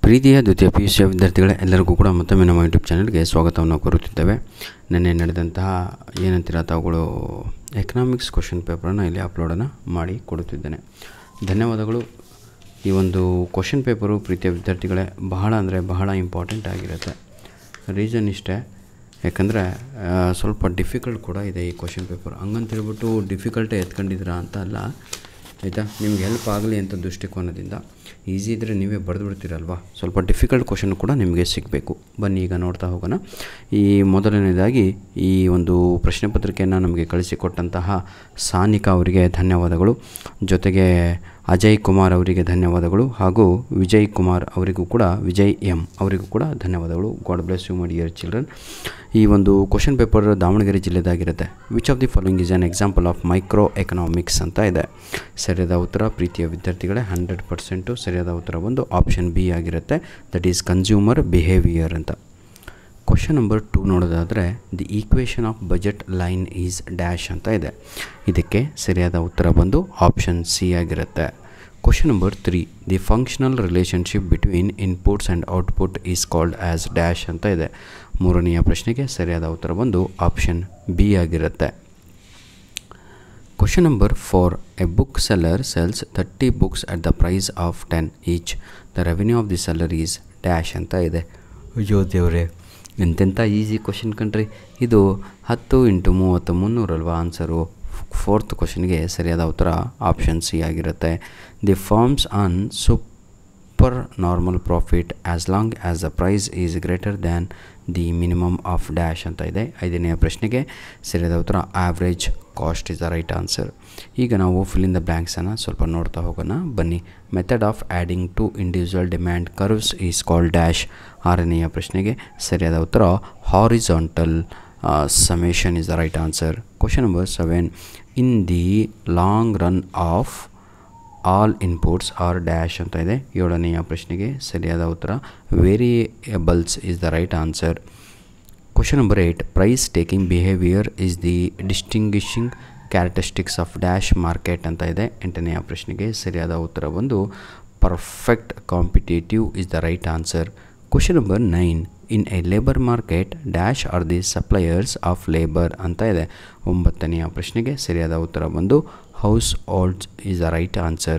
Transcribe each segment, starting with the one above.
ಪ್ರೀತಿಯ ದ್ವಿತೀಯ PUC ವಿದ್ಯಾರ್ಥಿಗಳೇ, ಎಲ್ಲರಿಗೂ ಕೂಡ ಮತ್ತೊಮ್ಮೆ ನಮ್ಮ ಯೂಟ್ಯೂಬ್ ಚಾನಲ್ಗೆ ಸ್ವಾಗತವನ್ನು ಕೋರುತ್ತಿದ್ದೇವೆ. ನಿನ್ನೆ ನಡೆದಂತಹ ಏನಂತೀರ ತಾವುಗಳು ಎಕನಾಮಿಕ್ಸ್ ಕ್ವಶನ್ ಪೇಪರನ್ನು ಇಲ್ಲಿ ಅಪ್ಲೋಡನ್ನು ಮಾಡಿ ಕೊಡುತ್ತಿದ್ದೇನೆ. ಧನ್ಯವಾದಗಳು. ಈ ಒಂದು ಕ್ವಶನ್ ಪೇಪರು ಪ್ರೀತಿಯ ವಿದ್ಯಾರ್ಥಿಗಳೇ ಬಹಳ ಇಂಪಾರ್ಟೆಂಟ್ ಆಗಿರುತ್ತೆ. ರೀಸನ್ ಇಷ್ಟೇ, ಯಾಕಂದರೆ ಸ್ವಲ್ಪ ಡಿಫಿಕಲ್ಟ್ ಕೂಡ ಇದೆ ಈ ಕ್ವಶನ್ ಪೇಪರ್. ಹಂಗಂತೇಳ್ಬಿಟ್ಟು ಡಿಫಿಕಲ್ಟೇ ಎತ್ಕೊಂಡಿದ್ದೀರಾ ಅಂತ ಅಲ್ಲ, ಆಯಿತಾ. ನಿಮ್ಗೆ ಹೆಲ್ಪ್ ಆಗಲಿ ಅಂತ ದೃಷ್ಟಿಕೋನದಿಂದ ಈಸಿ ಇದ್ದರೆ ನೀವೇ ಬರೆದು ಬಿಡ್ತೀರಲ್ವ, ಸ್ವಲ್ಪ ಡಿಫಿಕಲ್ಟ್ ಕ್ವಶನ್ ಕೂಡ ನಿಮಗೆ ಸಿಗಬೇಕು. ಬನ್ನಿ ಈಗ ನೋಡ್ತಾ ಹೋಗೋಣ. ಈ ಮೊದಲನೇದಾಗಿ ಈ ಒಂದು ಪ್ರಶ್ನೆ ಪತ್ರಿಕೆಯನ್ನು ನಮಗೆ ಕಳಿಸಿಕೊಟ್ಟಂತಹ ಸಾನಿಕಾ ಅವರಿಗೆ ಧನ್ಯವಾದಗಳು, ಜೊತೆಗೆ ಅಜಯ್ ಕುಮಾರ್ ಅವರಿಗೆ ಧನ್ಯವಾದಗಳು, ಹಾಗೂ ವಿಜಯ್ ಕುಮಾರ್ ಅವರಿಗೂ ಕೂಡ, ವಿಜಯ್ ಎಂ ಅವರಿಗೂ ಕೂಡ ಧನ್ಯವಾದಗಳು. God bless you my dear children. ಈ ಒಂದು ಕ್ವಶನ್ ಪೇಪರ್ ದಾವಣಗೆರೆ ಜಿಲ್ಲೆದಾಗಿರುತ್ತೆ. Which of the following is an example of micro economics ಅಂತ ಇದೆ. ಸರಿಯಾದ ಉತ್ತರ ಪ್ರೀತಿಯ ವಿದ್ಯಾರ್ಥಿಗಳೇ 100% ಸರಿಯಾದ ಉತ್ತರ ಒಂದು ಆಪ್ಷನ್ ಬಿ ಆಗಿರುತ್ತೆ, ದಟ್ ಈಸ್ ಕನ್ಸ್ಯೂಮರ್ ಬಿಹೇವಿಯರ್ ಅಂತ. ಕ್ವಶನ್ ನಂಬರ್ 2 ನೋಡೋದಾದರೆ the equation of budget line is dash ಅಂತ ಇದೆ. ಇದಕ್ಕೆ ಸರಿಯಾದ ಉತ್ತರ ಬಂದು ಆಪ್ಷನ್ ಸಿ ಆಗಿರುತ್ತೆ. Question number 3 the functional relationship between inputs and output is called as dash ಅಂತ ಇದೆ. ಮೂರನೆಯ ಪ್ರಶ್ನೆಗೆ ಸರಿಯಾದ ಉತ್ತರ ಬಂದು ಆಪ್ಷನ್ ಬಿ ಆಗಿರುತ್ತೆ. Question number 4 a book seller sells 30 books at the price of 10 each. The revenue of the seller is dash ಅಂತ ಇದೆ. ಅಯ್ಯೋ ದೇವರೇ, ಎಂತೆಂಥ ಈಸಿ ಕ್ವಶನ್ ಕಣ್ರಿ ಇದು. 10 × 30 300 ಅಲ್ವಾ ಆನ್ಸರು. 4th ಕ್ವಶನ್ಗೆ ಸರಿಯಾದ ಉತ್ತರ ಆಪ್ಷನ್ ಸಿ ಆಗಿರುತ್ತೆ. The firms earn super normal profit as long as the price is greater than the minimum of dash ಅಂತ ಇದೆ. 5ನೇ ಪ್ರಶ್ನೆಗೆ ಸರಿಯಾದ ಉತ್ತರ average cost is the right answer. ಈಗ ನಾವು ಫಿಲ್ ಇನ್ ದ ಬ್ಲ್ಯಾಂಕ್ಸನ್ನು ಸ್ವಲ್ಪ ನೋಡ್ತಾ ಹೋಗೋಣ. ಬನ್ನಿ. Method of adding to individual demand curves is called dash. 6ನೆಯ ಪ್ರಶ್ನೆಗೆ ಸರಿಯಾದ ಉತ್ತರ horizontal summation is the right answer. Question number 7 in the long run of all inputs are dash ಅಂತ ಇದೆ. 7ನೆಯ ಪ್ರಶ್ನೆಗೆ ಸರಿಯಾದ ಉತ್ತರ variables is the right answer. Question number 8 price taking behavior is the distinguishing characteristics of dash market ಅಂತ ಇದೆ. 8ನೆಯ ಪ್ರಶ್ನೆಗೆ ಸರಿಯಾದ ಉತ್ತರ ಬಂದು perfect competitive is the right answer. Question number 9 in a labor market dash are the suppliers of labor ಅಂತ ಇದೆ. 9ನೆಯ ಪ್ರಶ್ನೆಗೆ ಸರಿಯಾದ ಉತ್ತರ ಬಂದು house holds is the right answer.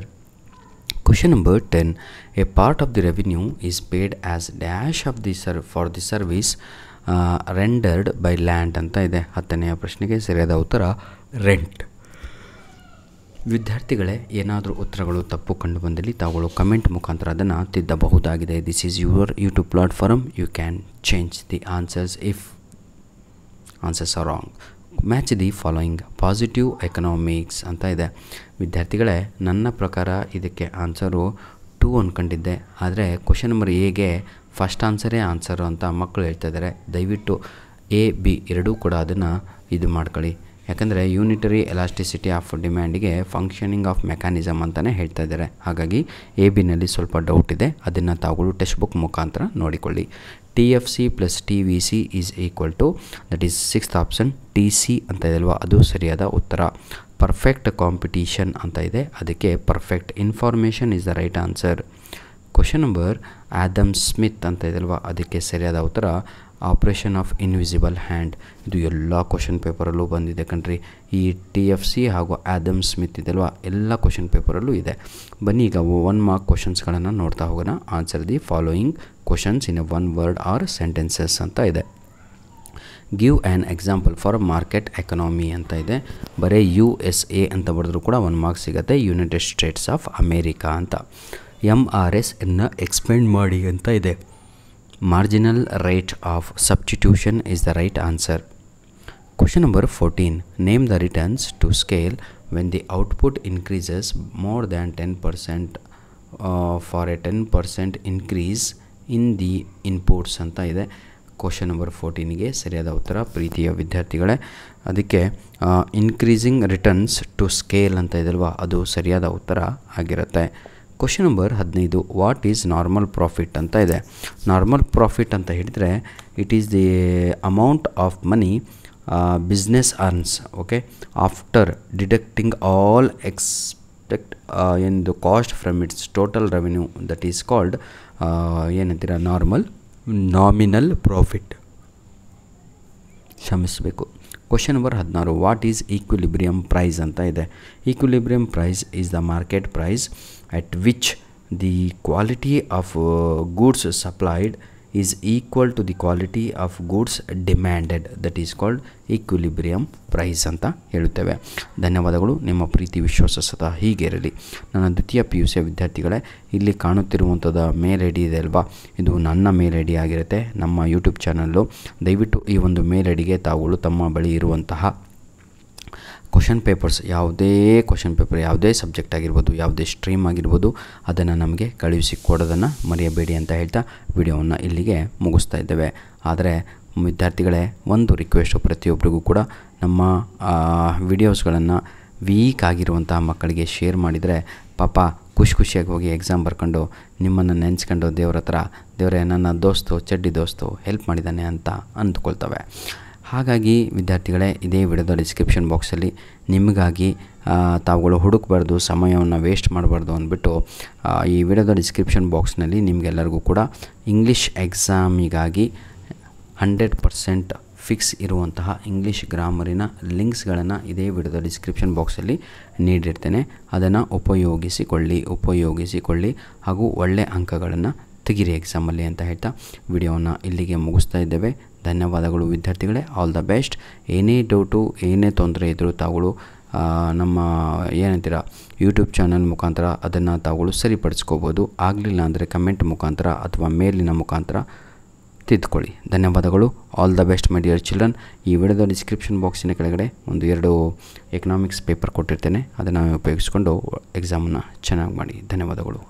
Question number 10 a part of the revenue is paid as dash of the for the service rendered by land ಅಂತ ಇದೆ. 10ನೆಯ ಪ್ರಶ್ನೆಗೆ ಸರಿಯಾದ ಉತ್ತರ ರೆಂಟ್. ವಿದ್ಯಾರ್ಥಿಗಳೇ, ಏನಾದರೂ ಉತ್ತರಗಳು ತಪ್ಪು ಕಂಡು ಬಂದಲ್ಲಿ ತಾವುಗಳು ಕಮೆಂಟ್ ಮುಖಾಂತರ ಅದನ್ನು ತಿದ್ದಬಹುದಾಗಿದೆ. This is your YouTube platform. You can change the answers if answers are wrong. Match the following positive economics ಅಂತ ಇದೆ. ವಿದ್ಯಾರ್ಥಿಗಳೇ, ನನ್ನ ಪ್ರಕಾರ ಇದಕ್ಕೆ ಆನ್ಸರು 2 ಅಂದ್ಕೊಂಡಿದ್ದೆ, ಆದರೆ ಕ್ವಶನ್ ನಂಬರ್ ಎಗೆ ಫಸ್ಟ್ ಆನ್ಸರೇ ಆನ್ಸರು ಅಂತ ಮಕ್ಕಳು ಹೇಳ್ತಾ ಇದ್ದಾರೆ. ದಯವಿಟ್ಟು ಎ ಬಿ ಎರಡೂ ಕೂಡ ಅದನ್ನು ಇದು ಮಾಡ್ಕೊಳ್ಳಿ, ಯಾಕಂದರೆ ಯೂನಿಟರಿ ಎಲಾಸ್ಟಿಸಿಟಿ ಆಫ್ ಡಿಮ್ಯಾಂಡಿಗೆ ಫಂಕ್ಷನಿಂಗ್ ಆಫ್ ಮೆಕ್ಯಾನಿಸಮ್ ಅಂತಲೇ ಹೇಳ್ತಾ ಇದ್ದಾರೆ. ಹಾಗಾಗಿ ಎ ಬಿನಲ್ಲಿ ಸ್ವಲ್ಪ ಡೌಟ್ ಇದೆ, ಅದನ್ನು ತಾವುಗಳು ಟೆಕ್ಸ್ಟ್ ಬುಕ್ ಮುಖಾಂತರ ನೋಡಿಕೊಳ್ಳಿ. TFC + TVC is equal to that is 6th option TC ಅಂತ ಇದೆ ಅಲ್ವಾ, ಅದು ಸರಿಯಾದ ಉತ್ತರ. ಪರ್ಫೆಕ್ಟ್ ಕಾಂಪಿಟೀಷನ್ ಅಂತ ಇದೆ, ಅದಕ್ಕೆ perfect information is the right answer. Question number Adam Smith ಅಂತ ಇದೆ ಅಲ್ವಾ, ಅದಕ್ಕೆ ಸರಿಯಾದ ಉತ್ತರ ಆಪ್ರೇಷನ್ ಆಫ್ ಇನ್ವಿಸಿಬಲ್ ಹ್ಯಾಂಡ್. ಇದು ಎಲ್ಲ ಕ್ವಶನ್ ಪೇಪರಲ್ಲೂ ಬಂದಿದೆ ಕಣ್ರಿ. ಈ TFC ಹಾಗೂ ಆ್ಯಡಮ್ ಸ್ಮಿತ್ ಇದೆಲ್ವಾ, ಎಲ್ಲ ಕ್ವಶನ್ ಪೇಪರಲ್ಲೂ ಇದೆ. ಬನ್ನಿ ಈಗ 1 ಮಾರ್ಕ್ ಕ್ವಶನ್ಸ್ಗಳನ್ನು ನೋಡ್ತಾ ಹೋಗೋಣ. Answer the following questions in a 1 word or sentences ಅಂತ ಇದೆ. Give an example for market economy ಅಂತ ಇದೆ. ಬರೀ USA ಅಂತ ಬರೆದ್ರೂ ಕೂಡ 1 ಮಾರ್ಕ್ ಸಿಗುತ್ತೆ. ಯುನೈಟೆಡ್ ಸ್ಟೇಟ್ಸ್ ಆಫ್ ಅಮೇರಿಕಾ ಅಂತ. MRS ಅನ್ನು ಎಕ್ಸ್ಪ್ಲೇನ್ ಮಾಡಿ ಅಂತ ಇದೆ. Marginal rate of substitution is the right answer. Question number 14 name the returns to scale when the output increases more than 10% for a 10% increase in the inputs ಅಂತ ಇದೆ. Question number 14ಗೆ ಸರಿಯಾದ ಉತ್ತರ ಪ್ರೀತಿಯ ವಿದ್ಯಾರ್ಥಿಗಳೇ, ಅದಕ್ಕೆ ಇನ್ಕ್ರೀಸಿಂಗ್ ರಿಟರ್ನ್ಸ್ ಟು ಸ್ಕೇಲ್ ಅಂತ ಇದಲ್ವಾ, ಅದು ಸರಿಯಾದ ಉತ್ತರ ಆಗಿರುತ್ತೆ. Question number 15 what is normal profit ಅಂತ ಇದೆ. ನಾರ್ಮಲ್ ಪ್ರಾಫಿಟ್ ಅಂತ ಹೇಳಿದರೆ it is the amount of money business earns, okay, after deducting all in the cost from its total revenue, that is called ಏನಂತೀರ ನಾಮಿನಲ್ ಪ್ರಾಫಿಟ್. ಕ್ಷಮಿಸಬೇಕು. Question number 16, what is equilibrium price ಅಂತ ಇದೆ. Equilibrium price is the market price at which the quality of goods supplied is equal to the quality of goods demanded. That is called equilibrium price ಅಂತ ಹೇಳುತ್ತೇವೆ. ಧನ್ಯವಾದಗಳು. ನಿಮ್ಮ ಪ್ರೀತಿ ವಿಶ್ವಾಸ ಸದಾ ಹೀಗೆ ಇರಲಿ. ನನ್ನ ದ್ವಿತೀಯ PUC ವಿದ್ಯಾರ್ಥಿಗಳೇ, ಇಲ್ಲಿ ಕಾಣುತ್ತಿರುವಂಥದ್ದು ಮೇಲ್ ಐ ಡಿ ಇದೆ ಅಲ್ವಾ, ಇದು ನನ್ನ ಮೇಲ್ ಐ ಡಿ ಆಗಿರುತ್ತೆ, ನಮ್ಮ ಯೂಟ್ಯೂಬ್ ಚಾನಲ್ಲು. ದಯವಿಟ್ಟು ಈ ಒಂದು ಮೇಲ್ ಐ ಡಿಗೆ ತಾವುಗಳು ತಮ್ಮ ಬಳಿ ಇರುವಂತಹ ಕ್ವಶನ್ ಪೇಪರ್ಸ್, ಯಾವುದೇ ಕ್ವಶನ್ ಪೇಪರ್, ಯಾವುದೇ ಸಬ್ಜೆಕ್ಟ್ ಆಗಿರ್ಬೋದು, ಯಾವುದೇ ಸ್ಟ್ರೀಮ್ ಆಗಿರ್ಬೋದು, ಅದನ್ನು ನಮಗೆ ಕಳುಹಿಸಿ ಕೊಡೋದನ್ನು ಮರೆಯಬೇಡಿ ಅಂತ ಹೇಳ್ತಾ ವಿಡಿಯೋವನ್ನು ಇಲ್ಲಿಗೆ ಮುಗಿಸ್ತಾ ಇದ್ದೇವೆ. ಆದರೆ ವಿದ್ಯಾರ್ಥಿಗಳೇ, ಒಂದು ರಿಕ್ವೆಸ್ಟು, ಪ್ರತಿಯೊಬ್ಬರಿಗೂ ಕೂಡ ನಮ್ಮ ವಿಡಿಯೋಸ್ಗಳನ್ನು ವೀಕ್ ಆಗಿರುವಂತಹ ಮಕ್ಕಳಿಗೆ ಶೇರ್ ಮಾಡಿದರೆ ಪಾಪ ಖುಷಿಯಾಗಿ ಹೋಗಿ ಎಕ್ಸಾಮ್ ಬರ್ಕೊಂಡು ನಿಮ್ಮನ್ನು ನೆನೆಸ್ಕೊಂಡು ದೇವರೇ ನನ್ನ ಚಡ್ಡಿ ದೋಸ್ತು ಹೆಲ್ಪ್ ಮಾಡಿದ್ದಾನೆ ಅಂತ ಅಂದ್ಕೊಳ್ತವೆ. ಹಾಗಾಗಿ ವಿದ್ಯಾರ್ಥಿಗಳೇ, ಇದೇ ವಿಡಿಯೋದ ಡಿಸ್ಕ್ರಿಪ್ಷನ್ ಬಾಕ್ಸಲ್ಲಿ ನಿಮಗಾಗಿ ತಾವುಗಳು ಹುಡುಕಬಾರ್ದು, ಸಮಯವನ್ನು ವೇಸ್ಟ್ ಮಾಡಬಾರ್ದು ಅಂದ್ಬಿಟ್ಟು ಈ ವಿಡಿಯೋದ ಡಿಸ್ಕ್ರಿಪ್ಷನ್ ಬಾಕ್ಸ್ನಲ್ಲಿ ನಿಮಗೆಲ್ಲರಿಗೂ ಕೂಡ ಇಂಗ್ಲೀಷ್ ಎಕ್ಸಾಮಿಗಾಗಿ 100% ಫಿಕ್ಸ್ ಇರುವಂತಹ ಇಂಗ್ಲೀಷ್ ಗ್ರಾಮರಿನ ಲಿಂಕ್ಸ್ಗಳನ್ನು ಇದೇ ವಿಡಿಯೋದ ಡಿಸ್ಕ್ರಿಪ್ಷನ್ ಬಾಕ್ಸಲ್ಲಿ ನೀಡಿರ್ತೇನೆ. ಅದನ್ನು ಉಪಯೋಗಿಸಿಕೊಳ್ಳಿ ಹಾಗೂ ಒಳ್ಳೆಯ ಅಂಕಗಳನ್ನು ತೆಗಿರಿ ಎಕ್ಸಾಮಲ್ಲಿ ಅಂತ ಹೇಳ್ತಾ ವಿಡಿಯೋವನ್ನು ಇಲ್ಲಿಗೆ ಮುಗಿಸ್ತಾ ಇದ್ದೇವೆ. ಧನ್ಯವಾದಗಳು ವಿದ್ಯಾರ್ಥಿಗಳೇ. All the best. ಏನೇ ಡೌಟು, ಏನೇ ತೊಂದರೆ ಇದ್ದರೂ ತಾವುಗಳು ನಮ್ಮ ಯೂಟ್ಯೂಬ್ ಚಾನಲ್ ಮುಖಾಂತರ ಅದನ್ನು ತಾವುಗಳು ಸರಿಪಡಿಸ್ಕೋಬೋದು. ಆಗಲಿಲ್ಲ ಅಂದರೆ ಕಮೆಂಟ್ ಮುಖಾಂತರ ಅಥವಾ ಮೇಲಿನ ಮುಖಾಂತರ ತಿದ್ದುಕೊಳ್ಳಿ. ಧನ್ಯವಾದಗಳು. All the best my dear children. ಈ ವಿಡಿಯೋದ ಡಿಸ್ಕ್ರಿಪ್ಷನ್ ಬಾಕ್ಸಿನ ಕೆಳಗಡೆ 2 ಎಕನಾಮಿಕ್ಸ್ ಪೇಪರ್ ಕೊಟ್ಟಿರ್ತೇನೆ, ಅದನ್ನು ಉಪಯೋಗಿಸ್ಕೊಂಡು ಎಕ್ಸಾಮನ್ನು ಚೆನ್ನಾಗಿ ಮಾಡಿ. ಧನ್ಯವಾದಗಳು.